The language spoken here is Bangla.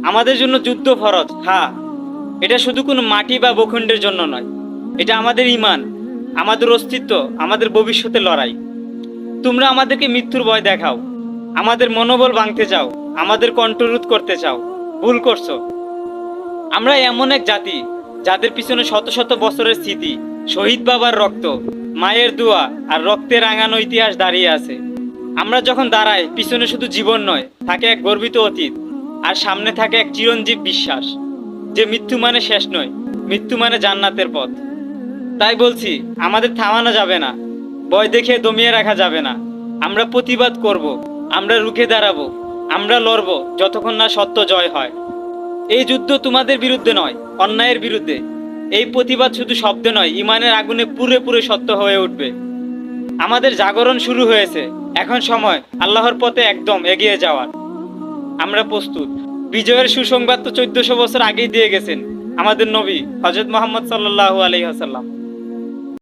আমাদের জন্য যুদ্ধ ফরজ, হ্যাঁ। এটা শুধু কোনো মাটি বা ভূখণ্ডের জন্য নয়, এটা আমাদের ঈমান, আমাদের অস্তিত্ব, আমাদের ভবিষ্যতের লড়াই। তোমরা আমাদেরকে মৃত্যুর ভয় দেখাও, আমাদের মনোবল ভাঙতে চাও, আমাদের কণ্ঠরোধ করতে চাও। ভুল করছো। আমরা এমন এক জাতি যাদের পিছনে শত শত বছরের স্মৃতি, শহীদ বাবার রক্ত, মায়ের দোয়া আর রক্তে রাঙানো ইতিহাস দাঁড়িয়ে আছে। আমরা যখন দাঁড়াই, পিছনে শুধু জীবন নয়, থাকে এক গর্বিত অতীত, আর সামনে থাকে এক চিরঞ্জীব বিশ্বাস যে মৃত্যু মানে শেষ নয়, মৃত্যু মানে জান্নাতের পথ। তাই বলছি, আমাদের থামানো যাবে না, ভয় দেখে দমিয়ে রাখা যাবে না। আমরা প্রতিবাদ করব, আমরা রুখে দাঁড়াবো, আমরা লড়বো যতক্ষণ না সত্য জয় হয়। এই যুদ্ধ তোমাদের বিরুদ্ধে নয়, অন্যায়ের বিরুদ্ধে। এই প্রতিবাদ শুধু শব্দে নয়, ইমানের আগুনে পুরে পুরে সত্য হয়ে উঠবে। আমাদের জাগরণ শুরু হয়েছে, এখন সময় আল্লাহর পথে একদম এগিয়ে যাওয়ার। আমরা প্রস্তুত। বিজয়ের সুসংবাদ তো 1400 বছর আগেই দিয়ে গেছেন আমাদের নবী হযরত মুহাম্মদ সাল্লাল্লাহু আলাইহি ওয়াসাল্লাম।